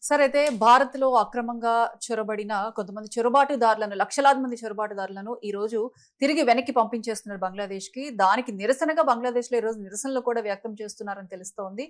సరే అయితే భారత్‌లో అక్రమంగా చొరబడిన కొంతమంది చొరబాటుదారులను, లక్షలాది మంది చొరబాటుదారులను ఈరోజు తిరిగి వెనక్కి పంపించేస్తున్నారు బంగ్లాదేశ్‌కి. దానికి నిరసనగా బంగ్లాదేశ్‌లో ఈరోజు నిరసనలు కూడా వ్యక్తం చేస్తున్నారని తెలుస్తోంది.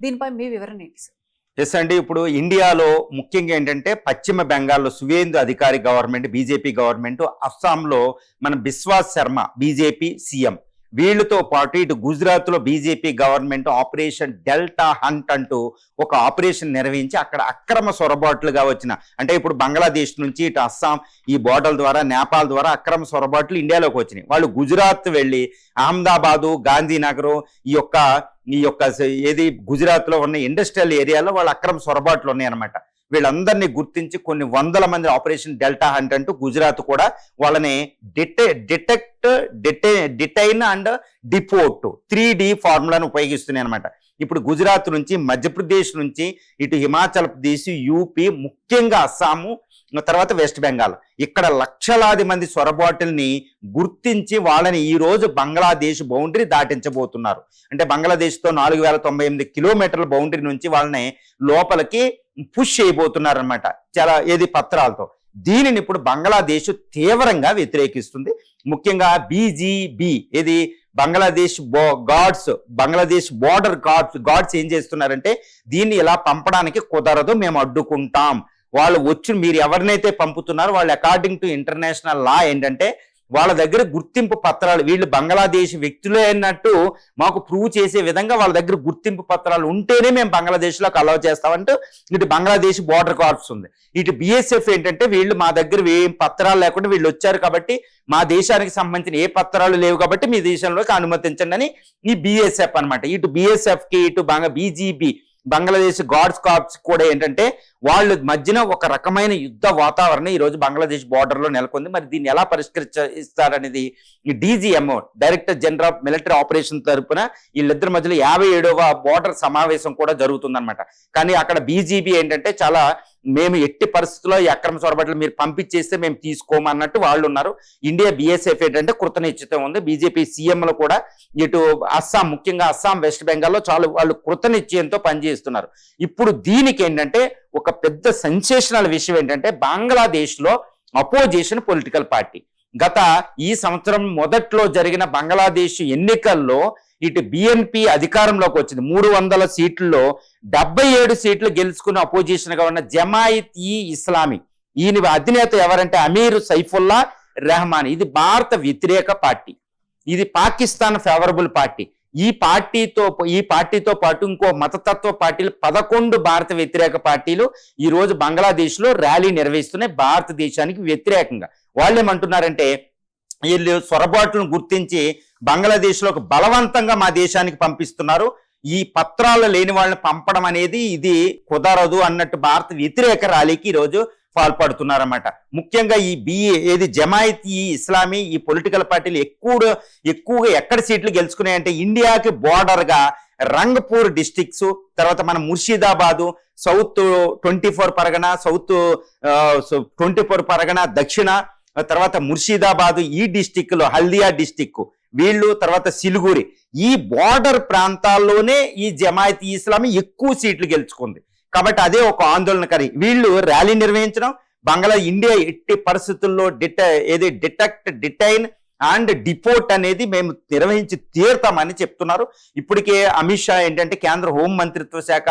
దీనిపై మీ వివరణ ఏంటి సార్? ఎస్ అండి. ఇప్పుడు ఇండియాలో ముఖ్యంగా ఏంటంటే పశ్చిమ బెంగాల్లో సువేందు అధికారి గవర్నమెంట్, బీజేపీ గవర్నమెంట్, అస్సాంలో మన బిశ్వాస్ శర్మ బీజేపీ సీఎం, వీళ్ళతో పాటు ఇటు గుజరాత్లో BJP government operation delta hunt అంటూ ఒక ఆపరేషన్ నిర్వహించి అక్కడ అక్రమ సొరబాట్లుగా వచ్చిన, అంటే ఇప్పుడు బంగ్లాదేశ్ నుంచి ఇటు అస్సాం ఈ బోర్డర్ల ద్వారా నేపాల్ ద్వారా అక్రమ సొరబాట్లు ఇండియాలోకి వచ్చినాయి. వాళ్ళు గుజరాత్ వెళ్ళి అహ్మదాబాదు, గాంధీనగర్ ఈ యొక్క ఏది గుజరాత్లో ఉన్న ఇండస్ట్రియల్ ఏరియాలో వాళ్ళ అక్రమ సొరబాట్లు ఉన్నాయన్నమాట. వీళ్ళందరినీ గుర్తించి కొన్ని వందల మంది ఆపరేషన్ డెల్టా హంట్ అంటూ గుజరాత్ కూడా వాళ్ళని డిటైన్ అండ్ డిపోర్ట్ 3D ఫార్ములాను ఉపయోగిస్తున్నాయి అనమాట. ఇప్పుడు గుజరాత్ నుంచి, మధ్యప్రదేశ్ నుంచి, ఇటు హిమాచల్ ప్రదేశ్, యూపీ, ముఖ్యంగా అస్సాము, తర్వాత వెస్ట్ బెంగాల్, ఇక్కడ లక్షలాది మంది సొరబాటుల్ని గుర్తించి వాళ్ళని ఈ రోజు బంగ్లాదేశ్ బౌండరీ దాటించబోతున్నారు. అంటే బంగ్లాదేశ్తో 4098 కిలోమీటర్ల బౌండరీ నుంచి వాళ్ళని లోపలికి పుష్ చేయబోతున్నారు అనమాట, చాలా పత్రాలతో. దీనిని ఇప్పుడు బంగ్లాదేశ్ తీవ్రంగా వ్యతిరేకిస్తుంది. ముఖ్యంగా BGB Bangladesh Bangladesh border guards ఏం చేస్తున్నారంటే, దీన్ని ఇలా పంపడానికి కుదరదు, మేము అడ్డుకుంటాం. వాళ్ళు వచ్చి మీరు ఎవరినైతే పంపుతున్నారో వాళ్ళు అకార్డింగ్ టు ఇంటర్నేషనల్ లా ఏంటంటే వాళ్ళ దగ్గర గుర్తింపు పత్రాలు, వీళ్ళు బంగ్లాదేశ్ వ్యక్తులే అన్నట్టు మాకు ప్రూవ్ చేసే విధంగా వాళ్ళ దగ్గర గుర్తింపు పత్రాలు ఉంటేనే మేము బంగ్లాదేశ్లోకి అలౌ చేస్తామంటూ ఇటు బంగ్లాదేశ్ బోర్డర్ కార్డ్స్ ఉంది. ఇటు బిఎస్ఎఫ్ ఏంటంటే వీళ్ళు మా దగ్గర ఏం పత్రాలు లేకుండా వీళ్ళు వచ్చారు కాబట్టి మా దేశానికి సంబంధించిన ఏ పత్రాలు లేవు కాబట్టి మీ దేశంలోకి అనుమతించండి అని ఈ బిఎస్ఎఫ్ అనమాట. ఇటు బిఎస్ఎఫ్ కి ఇటు బీజీబీ బంగ్లాదేశ్ గార్డ్స్ కార్ప్స్ కూడా ఏంటంటే వాళ్ళ మధ్యన ఒక రకమైన యుద్ధ వాతావరణం ఈ రోజు బంగ్లాదేశ్ బోర్డర్ లో నెలకొంది. మరి దీన్ని ఎలా పరిష్కరిస్తారనేది ఈ DGMO, director general of military operation తరపున వీళ్ళిద్దరి మధ్యలో 57వ బోర్డర్ సమావేశం కూడా జరుగుతుందన్నమాట. కానీ అక్కడ బీజేపీ ఏంటంటే చాలా మేము ఎట్టి పరిస్థితుల్లో ఈ అక్రమ చొరబాట్లు మీరు పంపించేస్తే మేము తీసుకోమన్నట్టు వాళ్ళు ఉన్నారు. ఇండియా బిఎస్ఎఫ్ ఏంటంటే కృతనిశ్చితం ఉంది. బీజేపీ సీఎంలు కూడా ఇటు అస్సాం, ముఖ్యంగా అస్సాం, వెస్ట్ బెంగాల్లో చాలా వాళ్ళు కృతనిశ్చయంతో పనిచేస్తున్నారు. ఇప్పుడు దీనికి ఏంటంటే ఒక పెద్ద సెన్సేషనల్ విషయం ఏంటంటే బంగ్లాదేశ్లో అపోజిషన్ పొలిటికల్ పార్టీ ఈ సంవత్సరం మొదట్లో జరిగిన బంగ్లాదేశ్ ఎన్నికల్లో ఇటు బిఎన్పి అధికారంలోకి వచ్చింది. 300 సీట్లలో 77 సీట్లు గెలుచుకున్న అపోజిషన్ గా ఉన్న జమాయిత్-ఈ-ఇస్లామీ, ఈయన అధినేత ఎవరంటే అమీర్ సైఫుల్లా రెహమాన్. ఇది భారత వ్యతిరేక పార్టీ, ఇది పాకిస్తాన్ ఫేవరబుల్ పార్టీ. ఈ పార్టీతో పాటు ఇంకో మతతత్వ పార్టీలు 11 భారత వ్యతిరేక పార్టీలు ఈ రోజు బంగ్లాదేశ్ లో ర్యాలీ నిర్వహిస్తున్నాయి భారతదేశానికి వ్యతిరేకంగా. వాళ్ళు ఏమంటున్నారంటే వీళ్ళు సొరబాట్లను గుర్తించి బంగ్లాదేశ్ లో బలవంతంగా మా దేశానికి పంపిస్తున్నారు, ఈ పత్రాలు లేని వాళ్ళని పంపడం అనేది ఇది కుదరదు అన్నట్టు భారత వ్యతిరేక ర్యాలీకి ఈరోజు పాల్పడుతున్నారన్నమాట. ముఖ్యంగా ఈ జమాయిత్-ఈ-ఇస్లామీ ఈ పొలిటికల్ పార్టీలు ఎక్కువగా ఎక్కడ సీట్లు గెలుచుకున్నాయంటే ఇండియాకి బోర్డర్ గా రంగపూర్ డిస్ట్రిక్ట్స్, తర్వాత మన ముర్షిదాబాదు, సౌత్ 24 పరగణ, సౌత్ 24 పరగణ, దక్షిణ, తర్వాత ముర్షిదాబాదు, ఈ డిస్టిక్ లో హల్దియా డిస్టిక్ వీళ్ళు, తర్వాత సిలిగురి, ఈ బోర్డర్ ప్రాంతాల్లోనే ఈ జమాయిత్-ఈ-ఇస్లామీ ఎక్కువ సీట్లు గెలుచుకుంది. కాబట్టి అదే ఒక ఆందోళనకారి. వీళ్ళు ర్యాలీ నిర్వహించడం, ఇండియా ఎట్టి పరిస్థితుల్లో డిటైన్ అండ్ డిపోర్ట్ అనేది మేము నిర్వహించి తీరుతామని చెప్తున్నారు. ఇప్పటికే అమిత్ షా ఏంటంటే కేంద్ర హోం మంత్రిత్వ శాఖ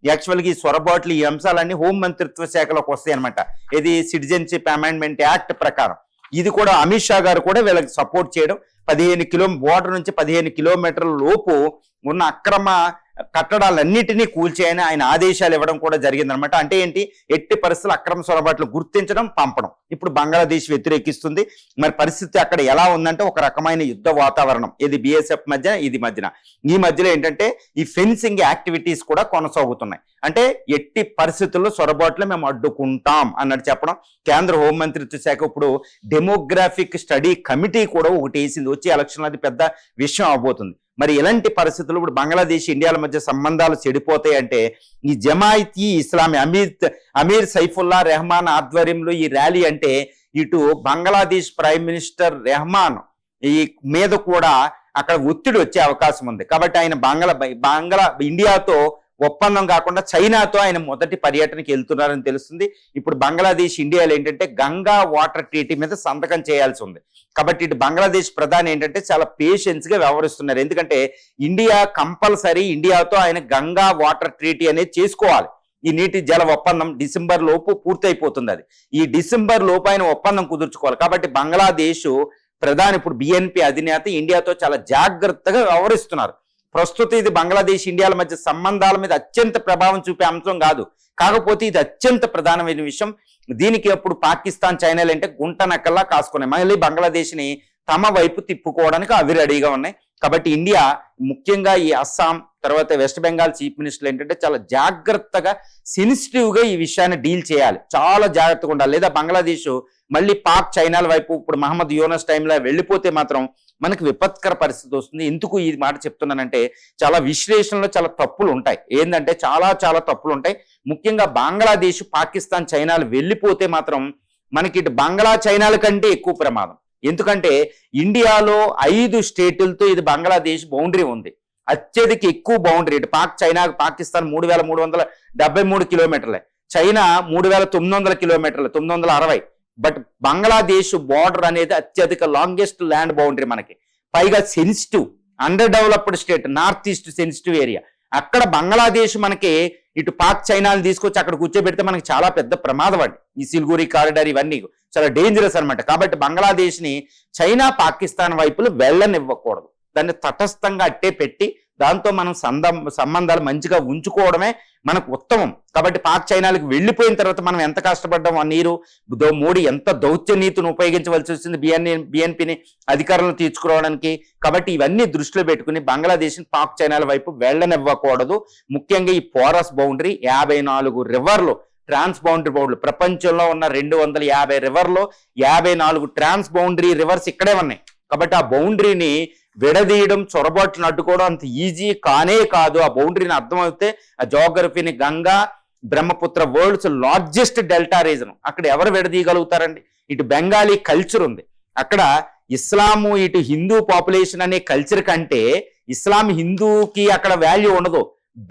యాక్చువల్గా ఈ సొరబాట్లు ఈ అంశాలన్నీ హోం మంత్రిత్వ శాఖలోకి వస్తాయి అనమాట. సిటిజన్షిప్ అమెండ్మెంట్ యాక్ట్ ప్రకారం ఇది కూడా అమిత్ షా గారు కూడా వీళ్ళకి సపోర్ట్ చేయడం, బోర్డర్ నుంచి 15 కిలోమీటర్ల లోపు ఉన్న అక్రమ కట్టడాలన్నిటినీ కూల్చేయని ఆయన ఆదేశాలు ఇవ్వడం కూడా జరిగిందనమాట. అంటే ఏంటి, ఎట్టి పరిస్థితులు అక్రమ సొరబాట్లు గుర్తించడం, పంపడం. ఇప్పుడు బంగ్లాదేశ్ వ్యతిరేకిస్తుంది. మరి పరిస్థితి అక్కడ ఎలా ఉందంటే ఒక రకమైన యుద్ధ వాతావరణం బిఎస్ఎఫ్ మధ్యన ఈ మధ్యలో ఏంటంటే ఈ ఫెన్సింగ్ యాక్టివిటీస్ కూడా కొనసాగుతున్నాయి. అంటే ఎట్టి పరిస్థితుల్లో సొరబాట్లు మేము అడ్డుకుంటాం అన్నట్టు చెప్పడం. కేంద్ర హోంమంత్రిత్వ శాఖ ఇప్పుడు డెమోగ్రాఫిక్ స్టడీ కమిటీ కూడా ఒకటి వేసింది. వచ్చే ఎలక్షన్ అది పెద్ద విషయం అవబోతుంది. మరి ఇలాంటి పరిస్థితుల్లో ఇప్పుడు బంగ్లాదేశ్ ఇండియాల మధ్య సంబంధాలు చెడిపోతాయి అంటే ఈ జమాయిత్-ఈ-ఇస్లామీ అమీర్ సైఫుల్లా రెహమాన్ ఆధ్వర్యంలో ఈ ర్యాలీ అంటే ఇటు బంగ్లాదేశ్ ప్రైమ్ మినిస్టర్ రెహమాన్ ఈ మీద కూడా అక్కడ ఒత్తిడి వచ్చే అవకాశం ఉంది. కాబట్టి ఆయన ఇండియాతో ఒప్పందం కాకుండా చైనాతో ఆయన మొదటి పర్యటనకి వెళ్తున్నారని తెలుస్తుంది. ఇప్పుడు బంగ్లాదేశ్ ఇండియాలో ఏంటంటే గంగా వాటర్ ట్రీటీ మీద సంతకం చేయాల్సి ఉంది. కాబట్టి ఇటు బంగ్లాదేశ్ ప్రధాని ఏంటంటే చాలా పేషెన్స్ గా వ్యవహరిస్తున్నారు. ఎందుకంటే ఇండియా కంపల్సరీ ఇండియాతో ఆయన గంగా వాటర్ ట్రీటీ అనేది చేసుకోవాలి. ఈ నీటి జల ఒప్పందం డిసెంబర్ లోపు పూర్తయిపోతుంది. అది ఈ డిసెంబర్ లోపు ఆయన ఒప్పందం కుదుర్చుకోవాలి. కాబట్టి బంగ్లాదేశ్ ప్రధాని ఇప్పుడు బిఎన్పి అధినేత ఇండియాతో చాలా జాగ్రత్తగా వ్యవహరిస్తున్నారు. ప్రస్తుతం ఇది బంగ్లాదేశ్ ఇండియాల మధ్య సంబంధాల మీద అత్యంత ప్రభావం చూపే అంశం కాదు, కాకపోతే ఇది అత్యంత ప్రధానమైన విషయం. దీనికి అప్పుడు పాకిస్తాన్ చైనాలు అంటే గుంట నక్కల్లా కాసుకున్నాయి. మళ్ళీ బంగ్లాదేశ్ని తమ వైపు తిప్పుకోవడానికి అవి రెడీగా ఉన్నాయి. కాబట్టి ఇండియా ముఖ్యంగా ఈ అస్సాం తర్వాత వెస్ట్ బెంగాల్ చీఫ్ మినిస్టర్లు ఏంటంటే చాలా జాగ్రత్తగా సెన్సిటివ్ గా ఈ విషయాన్ని డీల్ చేయాలి, చాలా జాగ్రత్తగా ఉండాలి. లేదా బంగ్లాదేశ్ మళ్ళీ పాక్ చైనాల వైపు ఇప్పుడు మహమ్మద్ యూనస్ టైంలో వెళ్ళిపోతే మాత్రం మనకు విపత్కర పరిస్థితి వస్తుంది. ఎందుకు ఈ మాట చెప్తున్నానంటే చాలా విశ్లేషణలో చాలా తప్పులు ఉంటాయి. ఏంటంటే చాలా చాలా తప్పులు ఉంటాయి. ముఖ్యంగా బంగ్లాదేశ్ పాకిస్తాన్ చైనాలు వెళ్ళిపోతే మాత్రం మనకి ఇటు బంగ్లా చైనాల కంటే ఎక్కువ ప్రమాదం. ఎందుకంటే ఇండియాలో 5 స్టేటులతో ఇది బంగ్లాదేశ్ బౌండరీ ఉంది, అత్యధిక ఎక్కువ బౌండరీ. ఇటు చైనా పాకిస్తాన్ 3373 కిలోమీటర్లే, చైనా 3900 కిలోమీటర్లు 960. బట్ బంగ్లాదేశ్ బార్డర్ అనేది అత్యధిక లాంగెస్ట్ ల్యాండ్ బౌండరీ మనకి, పైగా sensitive under developed state, north east sensitive area. అక్కడ బంగ్లాదేశ్ మనకి ఇటు పాక్ చైనాలు తీసుకొచ్చి అక్కడ కూర్చోబెడితే మనకి చాలా పెద్ద ప్రమాదం అండి. ఈ సిల్గురి కారిడార్ ఇవన్నీ చాలా డేంజరస్ అనమాట. కాబట్టి బంగ్లాదేశ్ ని చైనా పాకిస్తాన్ వైపులు వెళ్ళనివ్వకూడదు, దాన్ని తటస్థంగా అట్టే పెట్టి దాంతో మనం సంబంధాలు మంచిగా ఉంచుకోవడమే మనకు ఉత్తమం. కాబట్టి పాక్ చైనాలకు వెళ్ళిపోయిన తర్వాత మనం ఎంత కష్టపడ్డాం, ఆ నీరు మోడీ ఎంత దౌత్య నీతిని ఉపయోగించవలసి వచ్చింది బిఎన్పిని అధికారంలో తీర్చుకోవడానికి. కాబట్టి ఇవన్నీ దృష్టిలో పెట్టుకుని బంగ్లాదేశ్ పాక్ చైనాల వైపు వెళ్ళనివ్వకూడదు. ముఖ్యంగా ఈ porous boundary 54 రివర్లు trans boundary boundary, ప్రపంచంలో ఉన్న 250 రివర్లో 54 ట్రాన్స్ బౌండరీ రివర్స్ ఇక్కడే ఉన్నాయి. కాబట్టి ఆ బౌండరీని విడదీయడం, చొరబాట్లు అడ్డుకోవడం అంత ఈజీ కానే కాదు. ఆ బౌండరీని అర్థమైతే ఆ జోగ్రఫీని Ganga Brahmaputra world's largest delta region, అక్కడ ఎవరు విడదీయగలుగుతారండి? ఇటు బెంగాలీ కల్చర్ ఉంది, అక్కడ ఇస్లాము ఇటు హిందూ పాపులేషన్ అనే కల్చర్ కంటే ఇస్లాం హిందూకి అక్కడ వాల్యూ ఉండదు,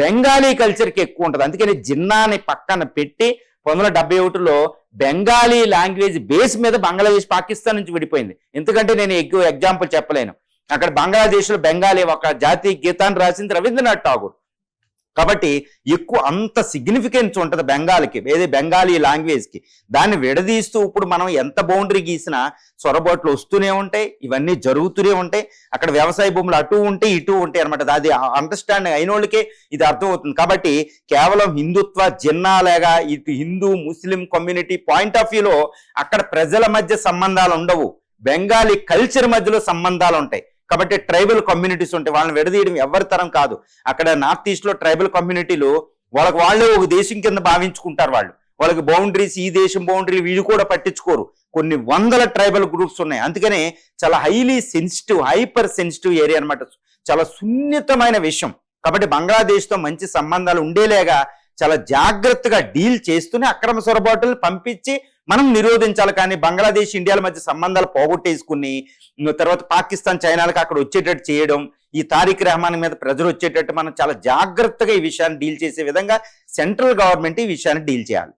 బెంగాలీ కల్చర్కి ఎక్కువ ఉంటుంది. అందుకని జిన్నాని పక్కన పెట్టి 1971లో బెంగాలీ లాంగ్వేజ్ బేస్ మీద బంగ్లాదేశ్ పాకిస్తాన్ నుంచి విడిపోయింది. ఎందుకంటే నేను ఎక్కువ ఎగ్జాంపుల్ చెప్పలేను. అక్కడ బంగ్లాదేశ్లో బెంగాలీ ఒక జాతీయ గీతాన్ని రాసింది రవీంద్రనాథ్ ఠాగూర్. కాబట్టి ఎక్కువ అంత సిగ్నిఫికెన్స్ ఉంటుంది బెంగాల్కి, ఏది బెంగాలీ లాంగ్వేజ్కి. దాన్ని విడదీస్తూ ఇప్పుడు మనం ఎంత బౌండరీ గీసినా సొరబాట్లు వస్తూనే ఉంటాయి, ఇవన్నీ జరుగుతూనే ఉంటాయి. అక్కడ వ్యవసాయ భూములు అటు ఉంటాయి ఇటు ఉంటాయి అనమాట. అది అండర్స్టాండింగ్ అయిన వాళ్ళకే ఇది అర్థమవుతుంది. కాబట్టి కేవలం హిందుత్వ జిన్నాలేగా ఇటు Hindu Muslim community point of వ్యూలో అక్కడ ప్రజల మధ్య సంబంధాలు ఉండవు, బెంగాలీ కల్చర్ మధ్యలో సంబంధాలు ఉంటాయి. కాబట్టి ట్రైబల్ కమ్యూనిటీస్ ఉంటాయి, వాళ్ళని విడదీయడం ఎవరి తరం కాదు. అక్కడ నార్త్ ఈస్ట్ లో ట్రైబల్ కమ్యూనిటీలు వాళ్ళే ఒక దేశం కింద భావించుకుంటారు. వాళ్ళకి బౌండరీస్, ఈ దేశం బౌండరీ వీళ్ళు కూడా పట్టించుకోరు. కొన్ని వందల ట్రైబల్ గ్రూప్స్ ఉన్నాయి. అందుకనే చాలా highly sensitive, hyper sensitive area అనమాట, చాలా సున్నితమైన విషయం. కాబట్టి బంగ్లాదేశ్ తో మంచి సంబంధాలు ఉండేలాగా చాలా జాగ్రత్తగా డీల్ చేస్తూనే అక్రమ సొరబాటులు పంపించి మనం నిరోధించాలి. కానీ బంగ్లాదేశ్ ఇండియాల మధ్య సంబంధాలు పోగొట్టేసుకుని తర్వాత పాకిస్తాన్ చైనాలకు అక్కడ వచ్చేటట్టు చేయడం, ఈ తారిక్ రెహమాన్ మీద ప్రజలు వచ్చేటట్టు మనం చాలా జాగ్రత్తగా ఈ విషయాన్ని డీల్ చేసే విధంగా సెంట్రల్ గవర్నమెంట్ ఈ విషయాన్ని డీల్ చేయాలి.